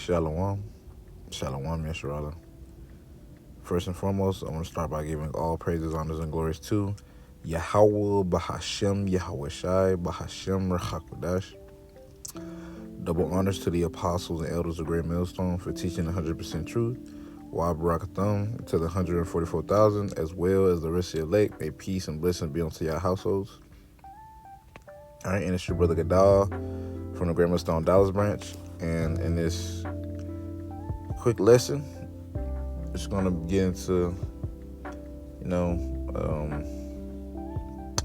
Shalom. Shalom, Yesharala. First and foremost, I want to start by giving all praises, honors, and glories to Yahweh, Bahashem, Yahweh Shai, Bahashem, Rechakodash. Double honors to the apostles and elders of Great Millstone for teaching 100% truth. Wa Barakatham to the 144,000, as well as the rest of the elect. May peace and blessing be unto your households. All right, and it's your brother Gadal from the Great Millstone Dallas branch. And in this quick lesson, it's going to get into, I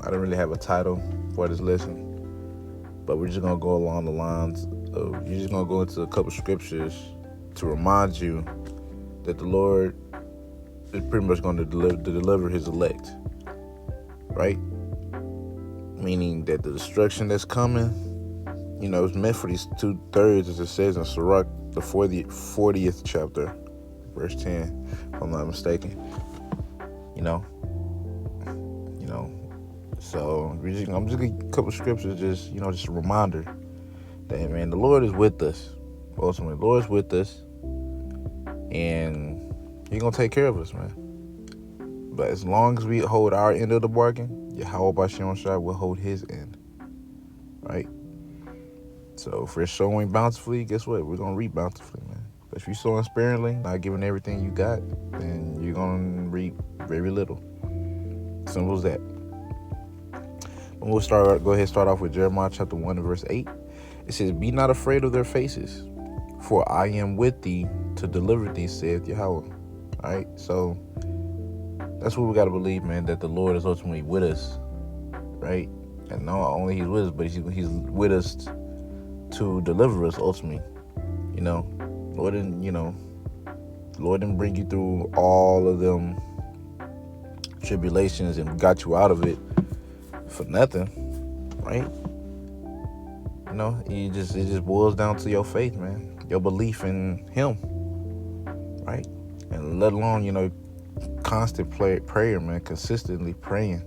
don't really have a title for this lesson, but we're just going to go along the lines of, you're just going to go into a couple scriptures to remind you that the Lord is pretty much going to deliver his elect, right? Meaning that the destruction that's coming, it's meant for these 2/3, as it says in Sirach, the 40th chapter, verse 10, if I'm not mistaken. So I'm just gonna a couple scriptures, just a reminder that, man, the Lord is with us. Ultimately, the Lord is with us, and he's gonna take care of us, man. But as long as we hold our end of the bargain, Yahweh Bashem Shai will hold his end, right? So if we're sowing bountifully, guess what? We're gonna reap bountifully, man. But if you're sowing sparingly, not giving everything you got, then you're gonna reap very little. Simple as that. And we'll go ahead and start off with Jeremiah chapter 1 and verse 8. It says, "Be not afraid of their faces, for I am with thee to deliver thee, saith Yahweh." All right, so that's what we got to believe, man, that the Lord is ultimately with us, right? And not only he's with us, but he's with us to deliver us ultimately. Lord didn't bring you through all of them tribulations and got you out of it for nothing, right? It just boils down to your faith, man, your belief in him, right? And let alone, constant prayer, man, consistently praying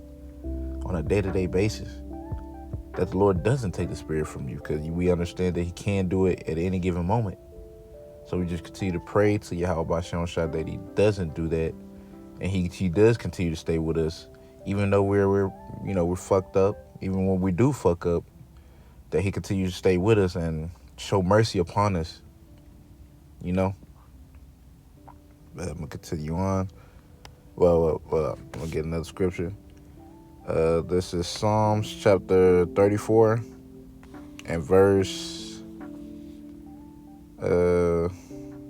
on a day-to-day basis, that the Lord doesn't take the spirit from you, because we understand that he can do it at any given moment. So we just continue to pray to Yahweh Bashem Shai that he doesn't do that, and he does continue to stay with us, even though we're fucked up, even when we do fuck up, that he continues to stay with us and show mercy upon us. But I'm gonna continue on. Well, I'm gonna get another scripture. This is Psalms chapter 34 and verse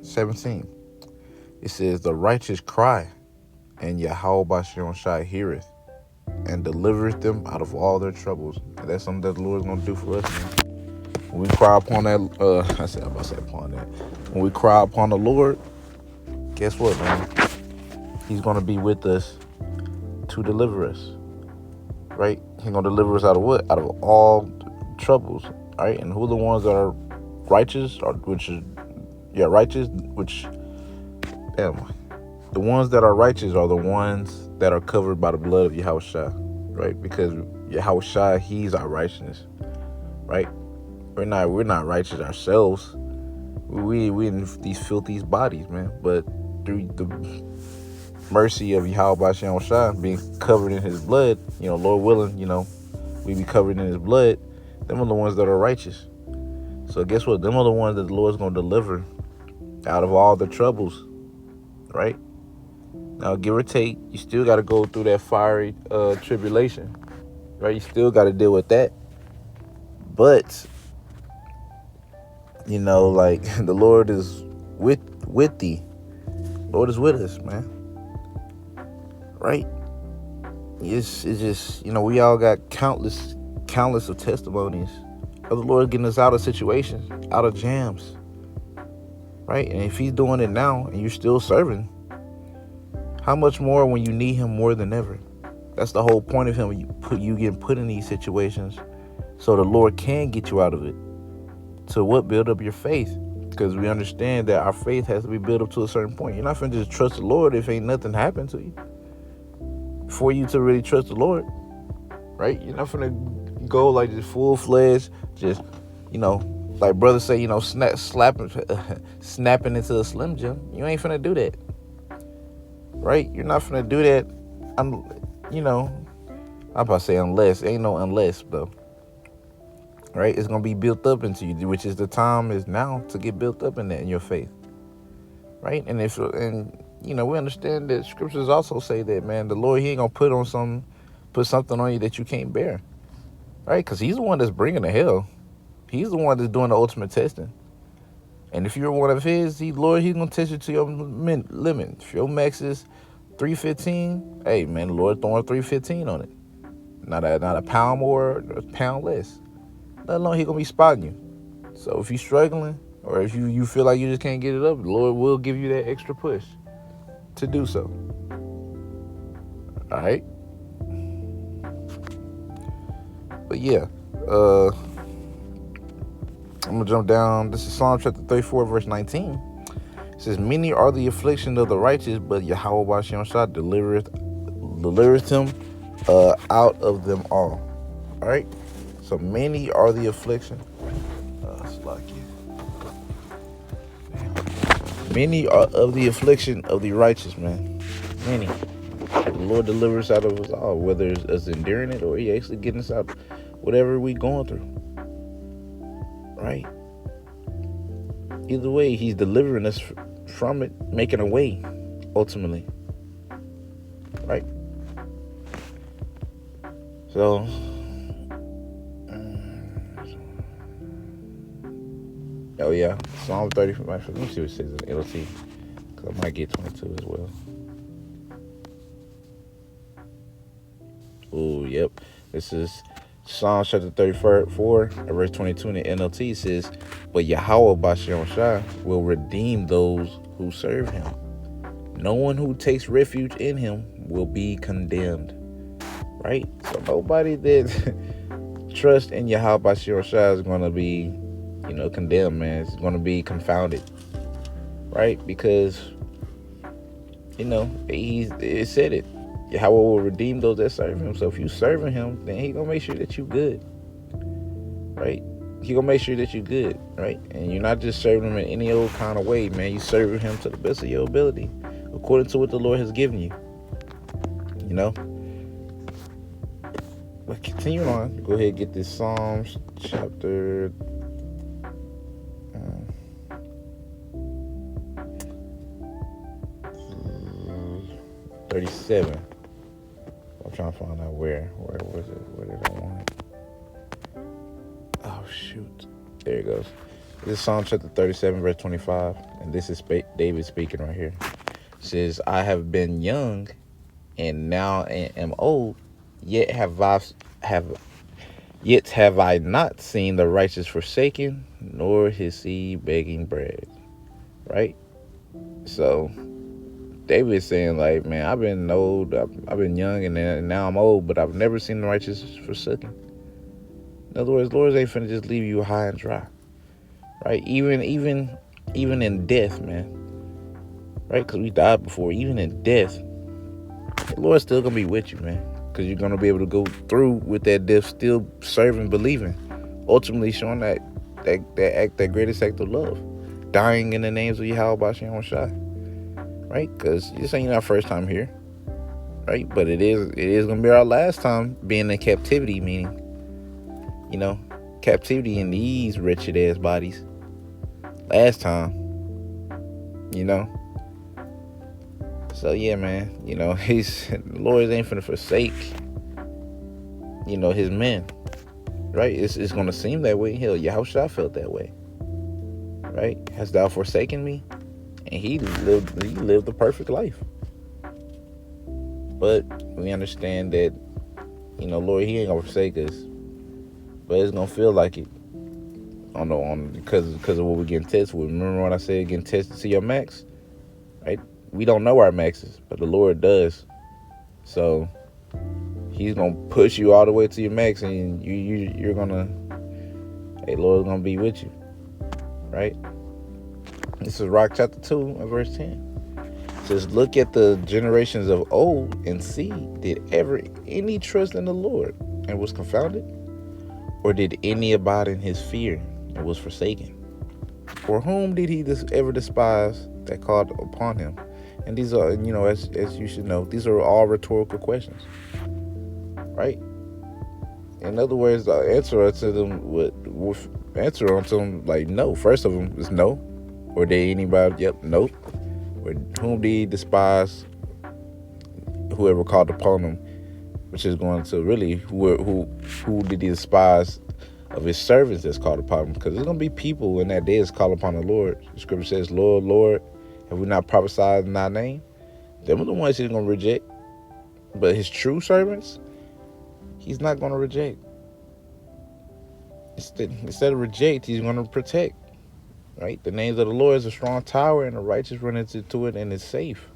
17. It says, "The righteous cry, and Yahweh Bashem Shai heareth, and delivereth them out of all their troubles." And that's something that the Lord is going to do for us, man. When we cry upon that, when we cry upon the Lord, guess what, man? He's going to be with us to deliver us, right? He's going to deliver us out of what? Out of all troubles, right? And who are the ones that are righteous, the ones that are righteous are the ones that are covered by the blood of Yahweh Shai, right? Because Yahweh Shai, he's our righteousness, right? We're not righteous ourselves. We in these filthy bodies, man. But through the mercy of Yahweh Bashem Shai being covered in his blood, Lord willing, we be covered in his blood. Them are the ones that are righteous. So guess what? Them are the ones that the Lord's going to deliver out of all the troubles, right? Now, give or take, you still got to go through that fiery tribulation, right? You still got to deal with that. But, the Lord is with thee. Lord is with us, man. Right? It's just, we all got countless of testimonies of the Lord getting us out of situations, out of jams, right? And if he's doing it now and you're still serving, how much more when you need him more than ever? That's the whole point of him. You getting put in these situations so the Lord can get you out of it. To what? Build up your faith. Because we understand that our faith has to be built up to a certain point. You're not finna just trust the Lord if ain't nothing happened to you. For you to really trust the Lord, right? You're not finna go like just full-fledged, just, like brothers say, snapping into a Slim Jim. You ain't finna do that, right? You're not finna do that. I'm about to say unless. Ain't no unless, though. Right? It's gonna be built up into you, which is the time is now to get built up in that, in your faith. Right? And we understand that scriptures also say that, man, the Lord, he ain't gonna put something on you that you can't bear. Right? Because he's the one that's bringing the hell. He's the one that's doing the ultimate testing. And if you're one of his, Lord, he's going to test you to your limit. If your max is 315, hey, man, the Lord throwing 315 on it. Not a pound more, a pound less. Let alone he going to be spotting you. So if you're struggling, or if you feel like you just can't get it up, the Lord will give you that extra push to do so. All right? But yeah, I'm going to jump down. This is Psalm chapter 34, verse 19. It says, many are the affliction of the righteous, but Yahweh Bashem Shah delivereth him out of them all. All right? So many are the affliction. Many are of the affliction of the righteous, man. Many. The Lord delivers out of us all, whether it's us enduring it or he actually getting us out whatever we going through. Right? Either way, he's delivering us from it, making a way, ultimately. Right? So, oh yeah, Psalm 35. Let me see what it says in LT, because I might get 22 as well. Oh, yep. This is Psalm chapter 34, verse 22 in the NLT says, but Yahweh Bashem Shah will redeem those who serve him. No one who takes refuge in him will be condemned. Right? So nobody that trusts in Yahweh Bashem Shah is going to be, condemned, man. It's going to be confounded. Right? Because, it said it. Yahweh will redeem those that serve him. So if you serving him, then he gonna make sure that you good. Right? He gonna make sure that you good, right? And you're not just serving him in any old kind of way, man. You serving him to the best of your ability, according to what the Lord has given you. But continue on. Go ahead and get this Psalms chapter 37. I'm trying to find out where was it? Where did I want it? Oh, shoot. There it goes. This is Psalm chapter 37, verse 25. And this is David speaking right here. It says, I have been young and now am old, yet have I not seen the righteous forsaken, nor his seed begging bread. Right? So David is saying, like, man, I've been old, I've been young, and now I'm old, but I've never seen the righteous forsaken. In other words, Lord ain't finna just leave you high and dry, right? Even in death, man, right? Because we died before. Even in death, the Lord's still gonna be with you, man, because you're gonna be able to go through with that death, still serving, believing, ultimately showing that greatest act of love, dying in the names of Yahweh Bashem Shai. Right? Because this ain't our first time here. Right? But it is going to be our last time being in captivity, meaning, captivity in these wretched ass bodies. Last time. So yeah, man, the Lord ain't finna forsake, his men. Right? It's going to seem that way. Hell, Yahushua felt that way. Right? Hast thou forsaken me? And he lived the perfect life. But we understand that, Lord, he ain't gonna forsake us. But it's gonna feel like it. Because of what we're getting tested with. Remember when I said getting tested to your max? Right? We don't know our maxes, but the Lord does. So he's gonna push you all the way to your max, and you're gonna, hey, Lord's gonna be with you. Right? This is Rock chapter 2, verse 10. It says, look at the generations of old and see, did ever any trust in the Lord and was confounded? Or did any abide in his fear and was forsaken. For whom did he ever despise that called upon him? And these are, as you should know, these are all rhetorical questions, right? In other words, the answer to them would answer onto them like no. First of them is no, or did anybody? Yep, no. Or whom did he despise? Whoever called upon him, which is going to really who did he despise of his servants that's called upon him? Because there's gonna be people in that day that's called upon the Lord. The scripture says, "Lord, Lord, have we not prophesied in thy name?" Them are the ones he's gonna reject. But his true servants, he's not gonna reject. Instead of reject, he's gonna protect. Right? The names of the Lord is a strong tower, and the righteous run into it, and it's safe.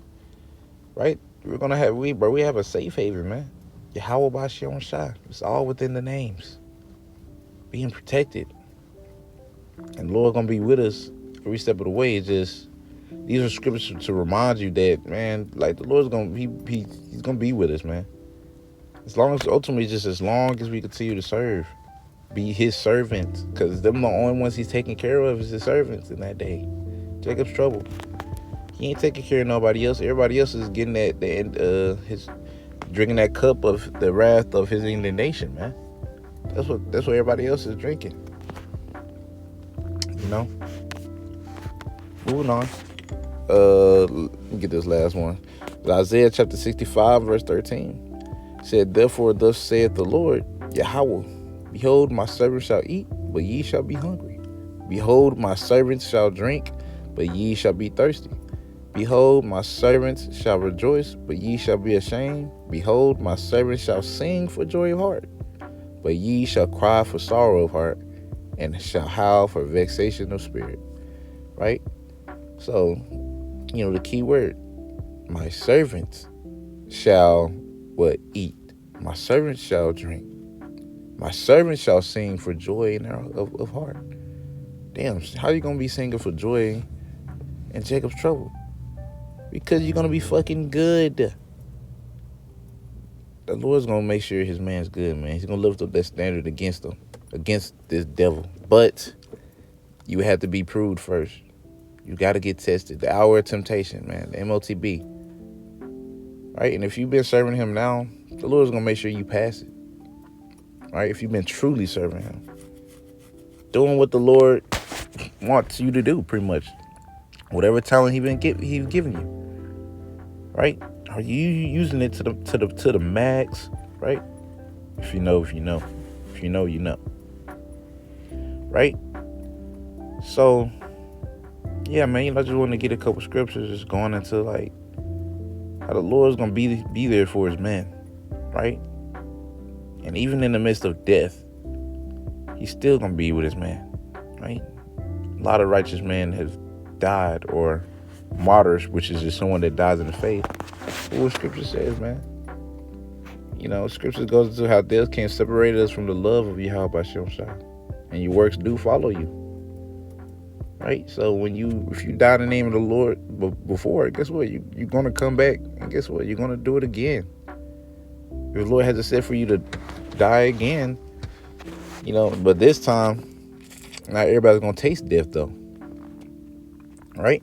Right? We're gonna have we have a safe haven, man. Yahweh Bashem Shai. It's all within the names. Being protected. And the Lord gonna be with us every step of the way. It's just these are scriptures to remind you that, man, like the Lord's gonna he's gonna be with us, man. As long as ultimately just as long as we continue to serve, be his servants, because them the only ones he's taking care of is his servants in that day. Jacob's trouble. He ain't taking care of nobody else. Everybody else is getting his drinking that cup of the wrath of his indignation, man. That's what everybody else is drinking. Moving on. Let me get this last one. Isaiah chapter 65, verse 13 said, "Therefore thus saith the Lord, Yahweh, behold, my servants shall eat, but ye shall be hungry. Behold, my servants shall drink, but ye shall be thirsty. Behold, my servants shall rejoice, but ye shall be ashamed. Behold, my servants shall sing for joy of heart, but ye shall cry for sorrow of heart, and shall howl for vexation of spirit." Right? So, the key word, my servants shall eat. My servants shall drink. My servants shall sing for joy of heart. Damn, how you gonna be singing for joy in Jacob's trouble? Because you're gonna be fucking good. The Lord's gonna make sure his man's good, man. He's gonna lift up that standard against him, against this devil. But you have to be proved first. You got to get tested. The hour of temptation, man. The MOTB. Right? And if you've been serving him now, the Lord's going to make sure you pass it. Right? If you've been truly serving him. Doing what the Lord wants you to do, pretty much. Whatever talent he's giving you. Right? Are you using it to the max? Right? If you know. If you know, you know. Right? So, yeah, man, I just want to get a couple scriptures just going into like how the Lord's gonna be there for his man, right? And even in the midst of death, he's still gonna be with his man, right? A lot of righteous men have died, or martyrs, which is just someone that dies in the faith. But what scripture says, man? Scripture goes into how death can't separate us from the love of Yahweh Bashem Shai, and your works do follow you. Right? So if you die in the name of the Lord before, guess what? You're going to come back, and guess what? You're going to do it again. If the Lord has it set for you to die again, but this time, not everybody's going to taste death, though. Right?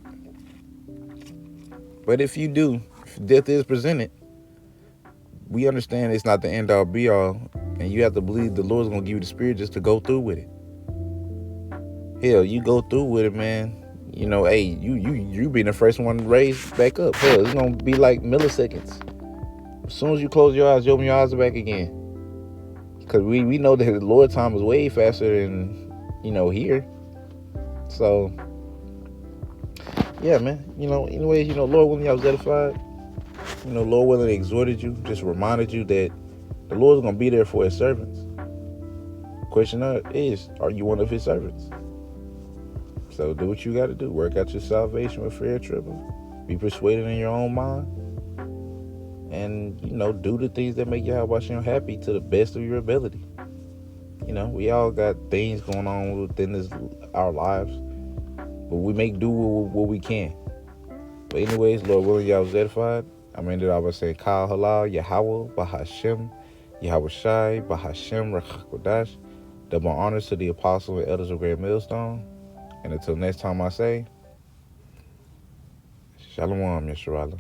But if you do, if death is presented, we understand it's not the end all be all, and you have to believe the Lord's going to give you the spirit just to go through with it. Hell, you go through with it, man. Hey, you being the first one to raise back up. Hell, it's gonna be like milliseconds. As soon as you close your eyes, you open your eyes back again. Because we know that the Lord time is way faster than, here. So, yeah, man. Anyways, Lord willing, I was edified. Lord willing, exhorted you, just reminded you that the Lord's gonna be there for his servants. Question is, are you one of his servants? So do what you got to do. Work out your salvation with fear and trembling. Be persuaded in your own mind. And, do the things that make Yahweh happy to the best of your ability. We all got things going on within our lives. But we make do what we can. But anyways, Lord willing, y'all was edified. I'm ended off by saying, Kal Halal, Yahweh, Bahashem, Yahweh Shai, Bahashem, Rachakodash, Double honors to the apostle and elders of Great Millstone. And until next time I say, Shalom, Yasharala.